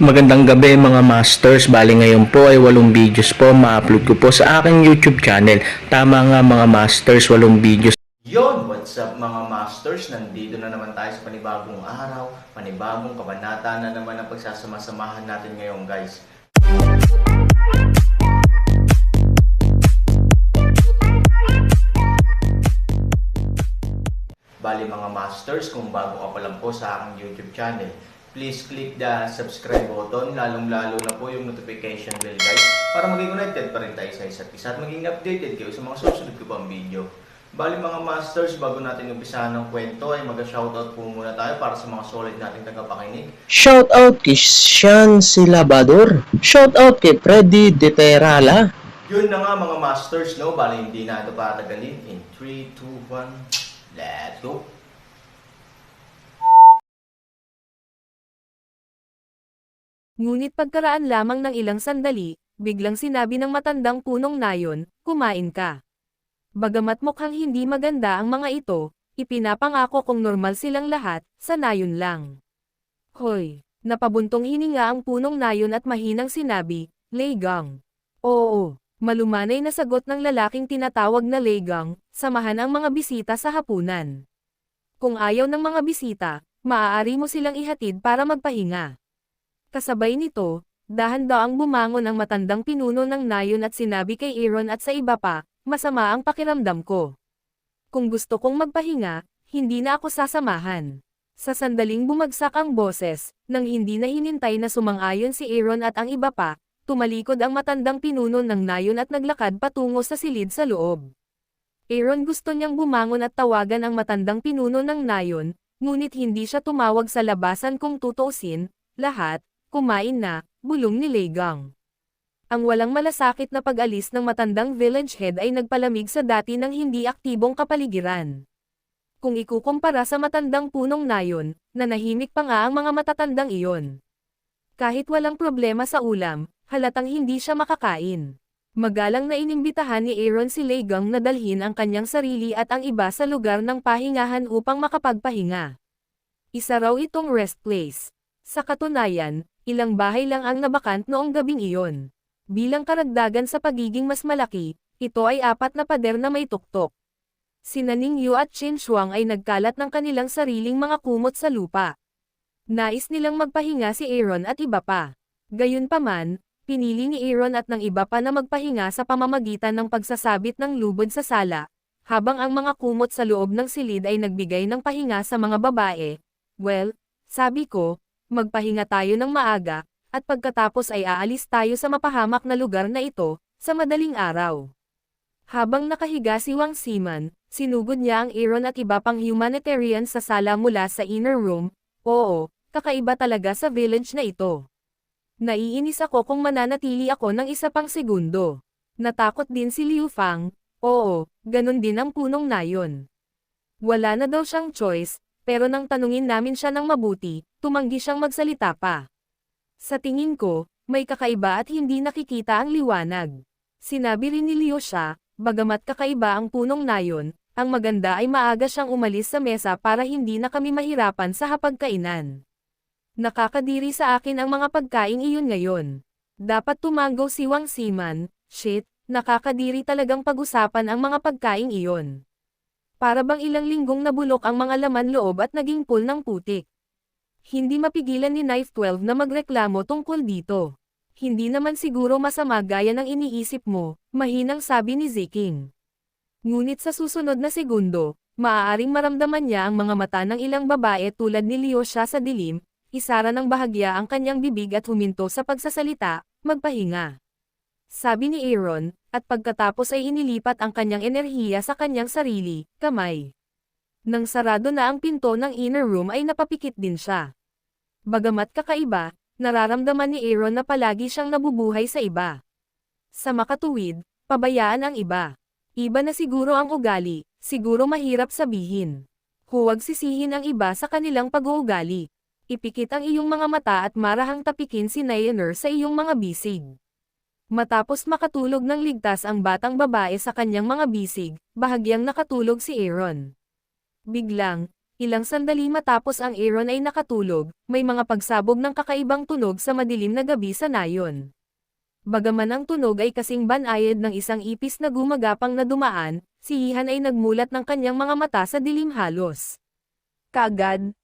Magandang gabi mga masters, bali ngayon po ay 8 videos po ma-upload ko po sa aking YouTube channel. Tama nga mga masters, 8 videos. Yon, what's up mga masters? Nandito na naman tayo sa panibagong araw, panibagong kabanata na naman ang pagsasama-samahan natin ngayon guys. Bali mga masters, kung bago ka pa lang po sa aking YouTube channel, please click the subscribe button, lalong-lalo na po yung notification bell guys, para maging connected pa rin tayo sa isa't isa at maging updated kayo sa mga susunod ko pang video. Bali mga masters, bago natin umpisahan ng kwento ay mag-shoutout po muna tayo para sa mga solid nating tagapakinig. Shoutout kay Sean Silabador. Shoutout kay Freddy De Terala. Yun na nga mga masters, no? Bali hindi na ito patagalin. In 3, 2, 1... Let's go! Ngunit pagkaraan lamang ng ilang sandali, biglang sinabi ng matandang punong nayon, kumain ka. Bagamat mukhang hindi maganda ang mga ito, ipinapangako kung normal silang lahat, sa nayon lang. Hoy! Napabuntong hininga ang punong nayon at mahinang sinabi, Leigang. Oo. Malumanay na sagot ng lalaking tinatawag na Leigang, samahan ang mga bisita sa hapunan. Kung ayaw ng mga bisita, maaari mo silang ihatid para magpahinga. Kasabay nito, dahan-daang bumangon ang matandang pinuno ng nayon at sinabi kay Aaron at sa iba pa, masama ang pakiramdam ko. Kung gusto kong magpahinga, hindi na ako sasamahan. Sa sandaling bumagsak ang boses, nang hindi na hinintay na sumang-ayon si Aaron at ang iba pa, tumalikod ang matandang pinuno ng nayon at naglakad patungo sa silid sa loob. Aaron gusto niyang bumangon at tawagan ang matandang pinuno ng nayon, ngunit hindi siya tumawag sa labasan kung tutuusin, lahat, kumain na, bulong ni Leigang. Ang walang malasakit na pag-alis ng matandang village head ay nagpalamig sa dati ng hindi aktibong kapaligiran. Kung ikukumpara sa matandang punong nayon, nanahimik pa nga ang mga matatandang iyon. Kahit walang problema sa ulam, halatang hindi siya makakain. Magalang na inimbitahan ni Aaron si Leigang na dalhin ang kanyang sarili at ang iba sa lugar ng pahingahan upang makapagpahinga. Isa raw itong rest place. Sa katunayan, ilang bahay lang ang nabakant noong gabing iyon. Bilang karagdagan sa pagiging mas malaki, ito ay 4 na pader na may tuktok. Sina Ning Yu at Chen Shuang ay nagkalat ng kanilang sariling mga kumot sa lupa. Nais nilang magpahinga si Aaron at iba pa. Gayunpaman, pinili ni Aaron at ng iba pa na magpahinga sa pamamagitan ng pagsasabit ng lubod sa sala, habang ang mga kumot sa loob ng silid ay nagbigay ng pahinga sa mga babae. Well, sabi ko, magpahinga tayo ng maaga, at pagkatapos ay aalis tayo sa mapahamak na lugar na ito, sa madaling araw. Habang nakahiga si Wang Siman, sinugod niya ang Aaron at iba pang humanitarian sa sala mula sa inner room. Oo, kakaiba talaga sa village na ito. Naiinis ako kung mananatili ako ng isa pang segundo. Natakot din si Liu Fang. Oo, ganun din ang punong nayon. Wala na daw siyang choice, pero nang tanungin namin siya ng mabuti, tumanggi siyang magsalita pa. Sa tingin ko, may kakaiba at hindi nakikita ang liwanag. Sinabi rin ni Liu siya, bagamat kakaiba ang punong nayon, ang maganda ay maaga siyang umalis sa mesa para hindi na kami mahirapan sa hapagkainan. Nakakadiri sa akin ang mga pagkaing iyon ngayon. Dapat tumango si Wang Siman, shit, nakakadiri talagang pag-usapan ang mga pagkaing iyon. Para bang ilang linggong nabulok ang mga laman loob at naging pool ng putik. Hindi mapigilan ni Knife 12 na magreklamo tungkol dito. Hindi naman siguro masama gaya ng iniisip mo, mahinang sabi ni Ziking. Ngunit sa susunod na segundo, maaaring maramdaman niya ang mga mata ng ilang babae tulad ni Liu Xia sa dilim, isara ng bahagya ang kanyang bibig at huminto sa pagsasalita, magpahinga. Sabi ni Aaron, at pagkatapos ay inilipat ang kanyang enerhiya sa kanyang sarili, kamay. Nang sarado na ang pinto ng inner room ay napapikit din siya. Bagamat kakaiba, nararamdaman ni Aaron na palagi siyang nabubuhay sa iba. Sa makatuwid, pabayaan ang iba. Iba na siguro ang ugali, siguro mahirap sabihin. Huwag sisihin ang iba sa kanilang pag-uugali. Ipikit ang iyong mga mata at marahang tapikin si Nayener sa iyong mga bisig. Matapos makatulog ng ligtas ang batang babae sa kanyang mga bisig, bahagyang nakatulog si Aaron. Biglang, Ilang sandali matapos ang Aaron ay nakatulog, may mga pagsabog ng kakaibang tunog sa madilim na gabi sa nayon. Bagaman ang tunog ay kasing banayad ng isang ipis na gumagapang na dumaan, si Ihan ay nagmulat ng kanyang mga mata sa dilim halos. Kaagad,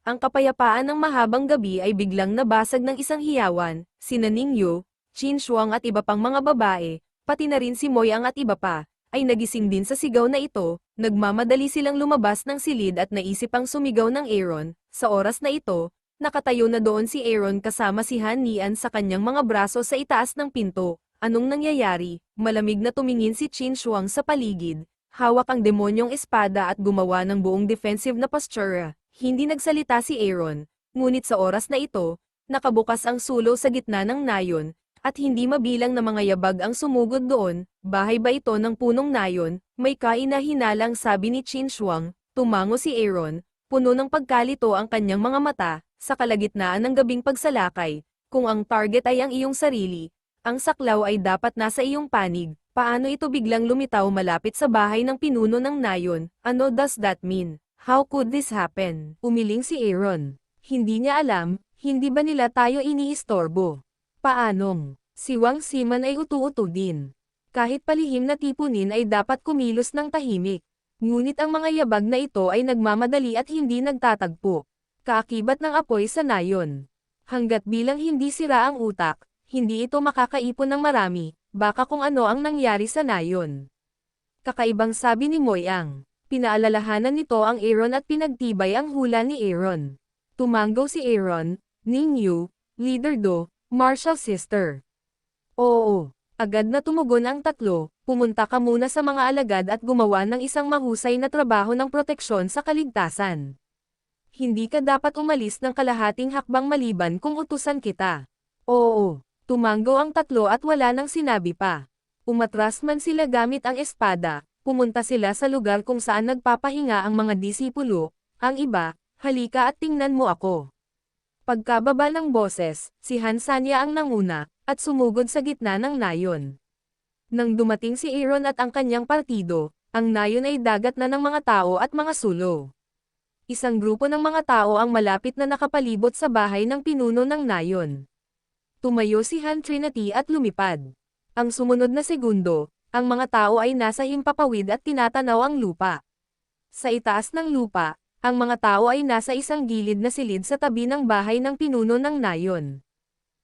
ang kapayapaan ng mahabang gabi ay biglang nabasag ng isang hiyawan, sina Ningyo, Qin Shuang at iba pang mga babae, pati na rin si Moyang at iba pa, ay nagising din sa sigaw na ito, nagmamadali silang lumabas ng silid at naisip ang sumigaw ng Aaron. Sa oras na ito, nakatayo na doon si Aaron kasama si Han Nian sa kanyang mga braso sa itaas ng pinto. Anong nangyayari? Malamig na tumingin si Qin Shuang sa paligid, hawak ang demonyong espada at gumawa ng buong defensive na postura. Hindi nagsalita si Aaron, ngunit sa oras na ito, nakabukas ang sulo sa gitna ng nayon, at hindi mabilang na mga yabag ang sumugod doon. Bahay ba ito ng punong nayon? May kaina-hinalang sabi ni Qin Shuang. Tumango si Aaron, puno ng pagkalito ang kanyang mga mata, sa kalagitnaan ng gabing pagsalakay. Kung ang target ay ang iyong sarili, ang saklaw ay dapat nasa iyong panig. Paano ito biglang lumitaw malapit sa bahay ng pinuno ng nayon? Ano does that mean? How could this happen? Umiling si Aaron. Hindi niya alam, hindi ba nila tayo iniistorbo? Paanong? Si Wang Siman ay utu-utu din. Kahit palihim na tipunin ay dapat kumilos ng tahimik. Ngunit ang mga yabag na ito ay nagmamadali at hindi nagtatagpo. Kaakibat ng apoy sa nayon. Hanggat bilang hindi sira ang utak, hindi ito makakaipon ng marami, baka kung ano ang nangyari sa nayon. Kakaibang sabi ni Moyang. Pinaalalahanan nito ang Aaron at pinagtibay ang hula ni Aaron. Tumanggaw si Aaron, Ningyu, Leader Do, Martial Sister. Oo, agad na tumugon ang tatlo, pumunta ka muna sa mga alagad at gumawa ng isang mahusay na trabaho ng proteksyon sa kaligtasan. Hindi ka dapat umalis ng kalahating hakbang maliban kung utusan kita. Oo, tumanggaw ang tatlo at wala nang sinabi pa. Umatras man sila gamit ang espada. Pumunta sila sa lugar kung saan nagpapahinga ang mga disipulo, ang iba, halika at tingnan mo ako. Pagkababa ng boses, si Han Sanya ang nanguna, at sumugod sa gitna ng nayon. Nang dumating si Aaron at ang kanyang partido, ang nayon ay dagat na ng mga tao at mga sulo. Isang grupo ng mga tao ang malapit na nakapalibot sa bahay ng pinuno ng nayon. Tumayo si Han Trinity at lumipad. Ang sumunod na segundo, ang mga tao ay nasa himpapawid at tinatanaw ang lupa. Sa itaas ng lupa, ang mga tao ay nasa isang gilid na silid sa tabi ng bahay ng pinuno ng nayon.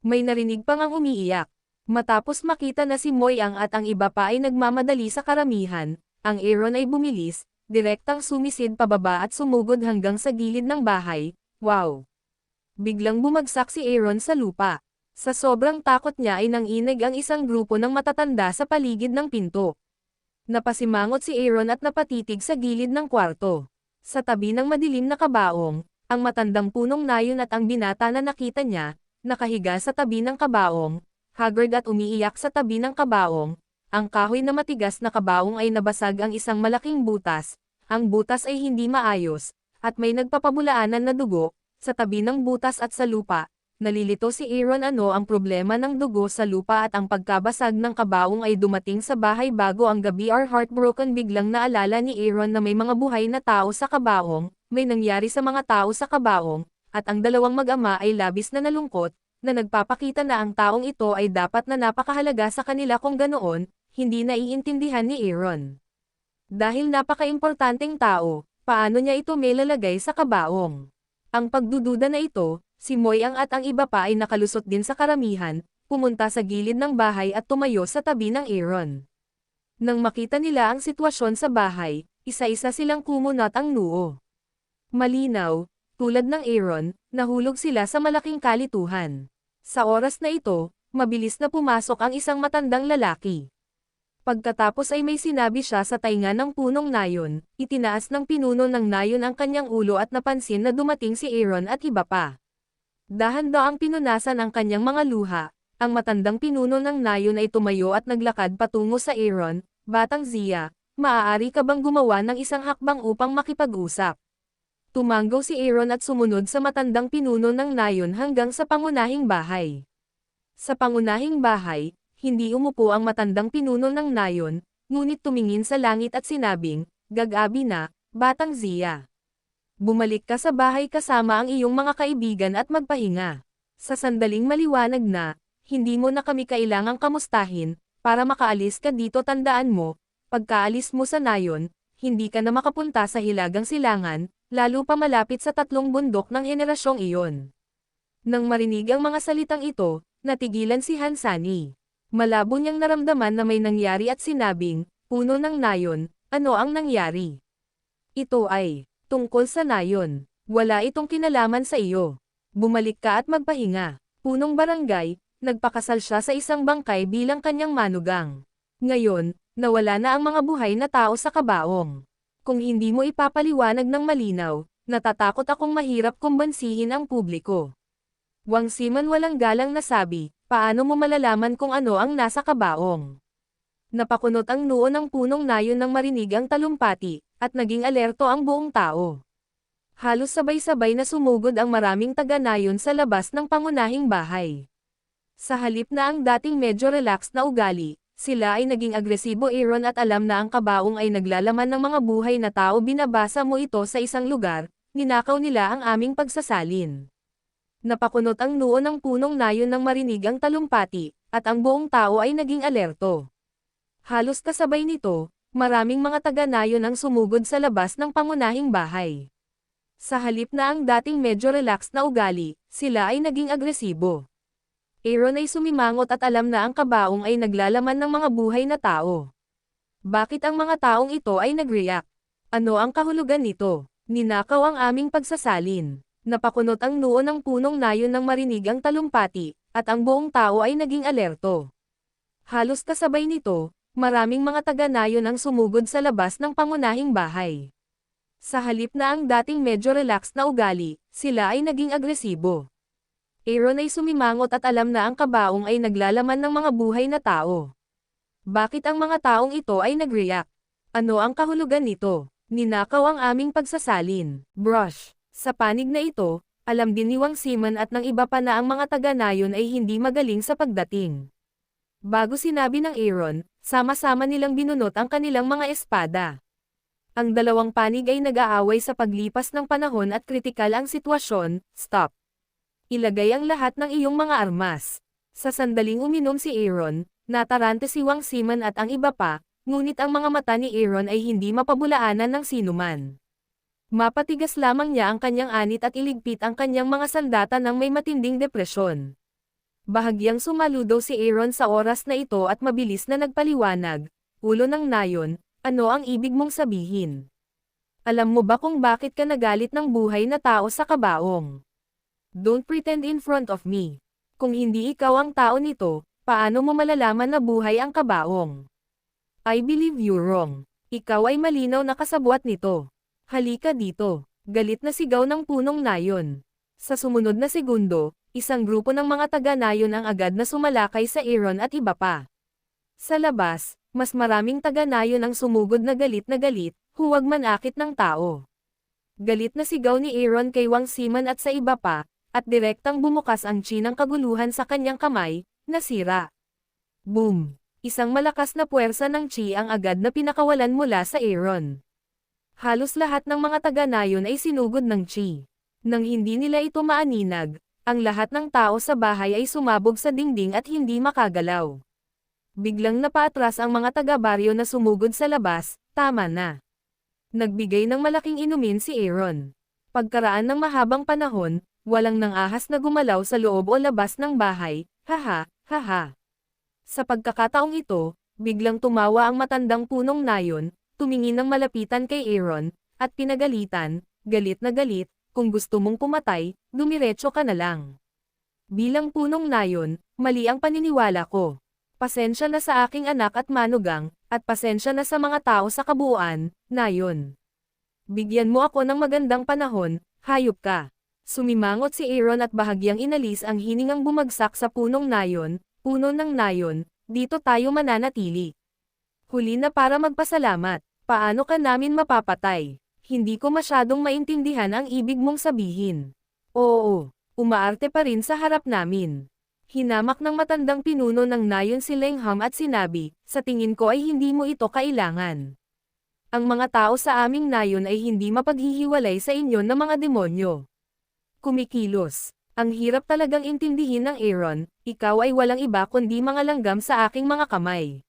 May narinig pang ang umiiyak. Matapos makita na si Moyang at ang iba pa ay nagmamadali sa karamihan, ang Aaron ay bumilis, direktang sumisid pababa at sumugod hanggang sa gilid ng bahay. Wow! Biglang bumagsak si Aaron sa lupa. Sa sobrang takot niya ay nanginig ang isang grupo ng matatanda sa paligid ng pinto. Napasimangot si Aaron at napatitig sa gilid ng kwarto. Sa tabi ng madilim na kabaong, ang matandang punong nayon at ang binata na nakita niya, nakahiga sa tabi ng kabaong, haggard at umiiyak sa tabi ng kabaong. Ang kahoy na matigas na kabaong ay nabasag ang isang malaking butas. Ang butas ay hindi maayos, at may nagpapabulaanan na dugo, sa tabi ng butas at sa lupa. Nalilito si Aaron ano ang problema ng dugo sa lupa at ang pagkabasag ng kabaong ay dumating sa bahay bago ang gabi. Heartbroken biglang naalala ni Aaron na may mga buhay na tao sa kabaong, may nangyari sa mga tao sa kabaong, at ang dalawang mag-ama ay labis na nalungkot, na nagpapakita na ang taong ito ay dapat na napakahalaga sa kanila kung ganoon, hindi naiintindihan ni Aaron. Dahil napaka-importanteng tao, paano niya ito may lalagay sa kabaong? Ang pagdududa na ito, si Moyang at ang iba pa ay nakalusot din sa karamihan, pumunta sa gilid ng bahay at tumayo sa tabi ng Aaron. Nang makita nila ang sitwasyon sa bahay, isa-isa silang kumunat ang noo. Malinaw, tulad ng Aaron, nahulog sila sa malaking kalituhan. Sa oras na ito, mabilis na pumasok ang isang matandang lalaki. Pagkatapos ay may sinabi siya sa tainga ng punong nayon, itinaas ng pinuno ng nayon ang kanyang ulo at napansin na dumating si Aaron at iba pa. Dahan-daang pinunasan ang kanyang mga luha, ang matandang pinuno ng nayon ay tumayo at naglakad patungo sa Aaron. Batang Zia, maaari ka bang gumawa ng isang hakbang upang makipag-usap? Tumanggaw si Aaron at sumunod sa matandang pinuno ng nayon hanggang sa pangunahing bahay. Sa pangunahing bahay, hindi umupo ang matandang pinuno ng nayon, ngunit tumingin sa langit at sinabing, "Gagabi na, Batang Zia." Bumalik ka sa bahay kasama ang iyong mga kaibigan at magpahinga. Sa sandaling maliwanag na, hindi mo na kami kailangang kamustahin, para makaalis ka dito tandaan mo, pagkaalis mo sa Nayon, hindi ka na makapunta sa Hilagang Silangan, lalo pa malapit sa 3 bundok ng henerasyong iyon. Nang marinig ang mga salitang ito, natigilan si Hansani. Malabo niyang naramdaman na may nangyari at sinabing, puno ng Nayon, ano ang nangyari? Ito ay tungkol sa Nayon. Wala itong kinalaman sa iyo. Bumalik ka at magpahinga. Punong barangay, nagpakasal siya sa isang bangkay bilang kanyang manugang. Ngayon, nawala na ang mga buhay na tao sa kabaong. Kung hindi mo ipapaliwanag ng malinaw, natatakot akong mahirap kumbansihin ang publiko. Wang Simon walang galang na sabi, paano mo malalaman kung ano ang nasa kabaong? Napakunot ang noo ng punong Nayon nang marinig ang talumpati, at naging alerto ang buong tao. Halos sabay-sabay na sumugod ang maraming taga-Nayon sa labas ng pangunahing bahay. Sa halip na ang dating medyo relaxed na ugali, sila ay naging agresibo Aaron at alam na ang kabaong ay naglalaman ng mga buhay na tao binabasa mo ito sa isang lugar, ninakaw nila ang aming pagsasalin. Napakunot ang noo ng punong Nayon nang marinig ang talumpati, at ang buong tao ay naging alerto. Halos kasabay nito, maraming mga taga-Nayon ang sumugod sa labas ng pangunahing bahay. Sa halip na ang dating medyo relaxed na ugali, sila ay naging agresibo. Aaron ay sumimangot at alam na ang kabaong ay naglalaman ng mga buhay na tao. Bakit ang mga taong ito ay nag-react? Ano ang kahulugan nito? Ninakaw ang aming pagsasalin. Napakunot ang noo ng punong Nayon nang marinig ang talumpati, at ang buong tao ay naging alerto. Halos kasabay nito, maraming mga taga-Nayon ang sumugod sa labas ng pangunahing bahay. Sa halip na ang dating medyo relaxed na ugali, sila ay naging agresibo. Aaron ay sumimangot at alam na ang kabaong ay naglalaman ng mga buhay na tao. Bakit ang mga taong ito ay nag-react? Ano ang kahulugan nito? Ninakaw ang aming pagsasalin. Brush. Sa panig na ito, alam din ni Wang Simon at ng iba pa na ang mga taga-Nayon ay hindi magaling sa pagdating. Bago sinabi ng Aaron, sama-sama nilang binunot ang kanilang mga espada. Ang dalawang panig ay nag-aaway sa paglipas ng panahon at kritikal ang sitwasyon. Stop. Ilagay ang lahat ng iyong mga armas. Sa sandaling uminom si Aaron, natarante si Wang Simon at ang iba pa, ngunit ang mga mata ni Aaron ay hindi mapabulaanan ng sinuman. Mapatigas lamang niya ang kanyang anit at iligpit ang kanyang mga sandata ng may matinding depresyon. Bahagyang sumaludo si Aaron sa oras na ito at mabilis na nagpaliwanag, ulo ng Nayon, ano ang ibig mong sabihin? Alam mo ba kung bakit ka nagalit ng buhay na tao sa kabaong? Don't pretend in front of me. Kung hindi ikaw ang tao nito, paano mo malalaman na buhay ang kabaong? I believe you're wrong. Ikaw ay malinaw na kasabwat nito. Halika dito. Galit na sigaw ng punong Nayon. Sa sumunod na segundo, isang grupo ng mga taga-Nayon ang agad na sumalakay sa Aaron at iba pa. Sa labas, mas maraming taga-Nayon ang sumugod na galit, huwag manakit ng tao. Galit na sigaw ni Aaron kay Wang Simon at sa iba pa, at direktang bumukas ang chi ng kaguluhan sa kanyang kamay, nasira. Boom! Isang malakas na puwersa ng chi ang agad na pinakawalan mula sa Aaron. Halos lahat ng mga taga-Nayon ay sinugod ng chi. Nang hindi nila ito maaninag, ang lahat ng tao sa bahay ay sumabog sa dingding at hindi makagalaw. Biglang napaatras ang mga taga-baryo na sumugod sa labas, tama na. Nagbigay ng malaking inumin si Aaron. Pagkaraan ng mahabang panahon, walang nangahas na gumalaw sa loob o labas ng bahay, haha, haha. Sa pagkakataong ito, biglang tumawa ang matandang punong Nayon, tumingin ng malapitan kay Aaron, at pinagalitan, galit na galit, kung gusto mong pumatay, dumiretso ka na lang. Bilang punong Nayon, mali ang paniniwala ko. Pasensya na sa aking anak at manugang, at pasensya na sa mga tao sa kabuuan, Nayon. Bigyan mo ako ng magandang panahon, hayop ka. Sumimangot si Aaron at bahagyang inalis ang hiningang bumagsak sa punong Nayon, puno ng Nayon, dito tayo mananatili. Huli na para magpasalamat, paano ka namin mapapatay? Hindi ko masyadong maintindihan ang ibig mong sabihin. Oo, umaarte pa rin sa harap namin. Hinamak ng matandang pinuno ng Nayon si Lengham at sinabi, sa tingin ko ay hindi mo ito kailangan. Ang mga tao sa aming nayon ay hindi mapaghihiwalay sa inyo na mga demonyo. Kumikilos. Ang hirap talagang intindihin ng Aaron, ikaw ay walang iba kundi mga langgam sa aking mga kamay.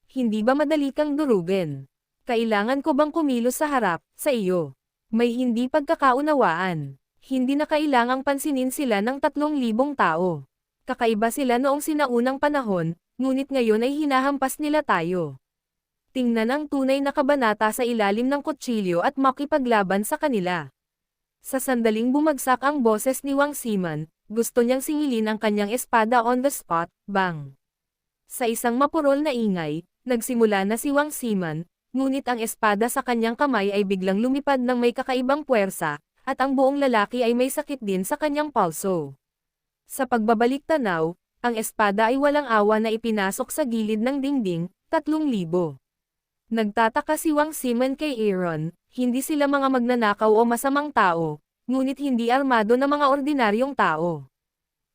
Hindi ba madali kang durugin? Kailangan ko bang kumilos sa harap, sa iyo? May hindi pagkakaunawaan. Hindi na kailangang pansinin sila ng 3,000 tao. Kakaiba sila noong sinaunang panahon, ngunit ngayon ay hinahampas nila tayo. Tingnan ang tunay na kabanata sa ilalim ng kutsilyo at makipaglaban sa kanila. Sa sandaling bumagsak ang boses ni Wang Siman, gusto niyang singilin ang kanyang espada on the spot, bang. Sa isang mapurol na ingay, nagsimula na si Wang Siman, ngunit ang espada sa kanyang kamay ay biglang lumipad ng may kakaibang puwersa, at ang buong lalaki ay may sakit din sa kanyang palso. Sa pagbabalik tanaw, ang espada ay walang awa na ipinasok sa gilid ng dingding, 3,000. Nagtataka si Wang Siman kay Aaron, hindi sila mga magnanakaw o masamang tao, ngunit hindi armado na mga ordinaryong tao.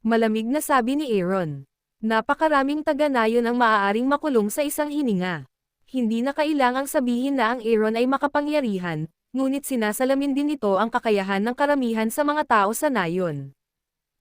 Malamig na sabi ni Aaron. Napakaraming taga-nayon ang maaaring makulong sa isang hininga. Hindi na kailangang sabihin na ang Aaron ay makapangyarihan, ngunit sinasalamin din nito ang kakayahan ng karamihan sa mga tao sa nayon.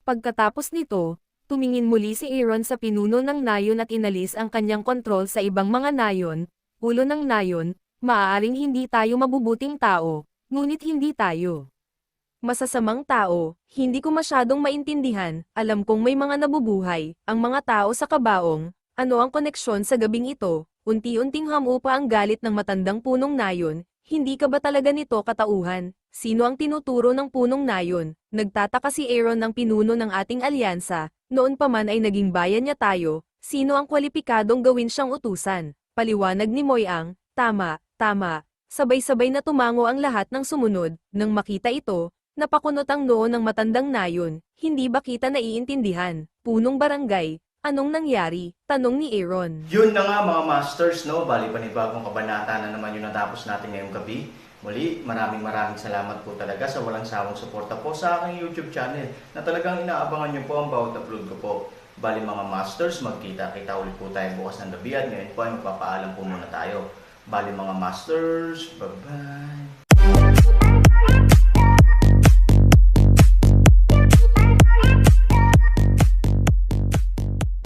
Pagkatapos nito, tumingin muli si Aaron sa pinuno ng nayon at inalis ang kanyang kontrol sa ibang mga nayon. Ulo ng nayon, maaaring hindi tayo mabubuting tao, ngunit hindi tayo masasamang tao, hindi ko masyadong maintindihan, alam kong may mga nabubuhay, ang mga tao sa kabaong, ano ang koneksyon sa gabing ito, unti-unting hamupa ang galit ng matandang punong nayon, hindi ka ba talaga nito katauhan, sino ang tinuturo ng punong nayon, nagtataka si Aaron ng pinuno ng ating alyansa, noon pa man ay naging bayan niya tayo, sino ang kwalipikadong gawin siyang utusan. Paliwanag ni Moyang, tama, sabay-sabay na tumango ang lahat ng sumunod, nang makita ito, napakunot ang noo ng matandang nayon, hindi ba kita naiintindihan, punong barangay, anong nangyari, tanong ni Aaron. Yun na nga mga masters, no? Bali panibagong kabanata na naman yung natapos natin ngayong gabi. Muli, maraming salamat po talaga sa walang sawang suporta po sa aking YouTube channel na talagang inaabangan nyo po ang bawat upload ko po. Bali mga masters, magkita-kita ulit po tayo bukas ng gabi at ngayon po ay magpapaalam po muna tayo. Bali mga masters, bye-bye!